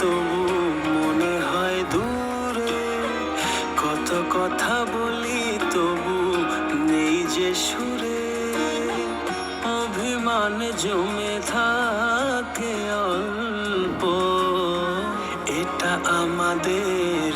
তবু মনে হয় দূরে। কত কথা বলি তবু নেই যে সুরে। অভিমান জমে থাকে অল্প, এটা আমাদের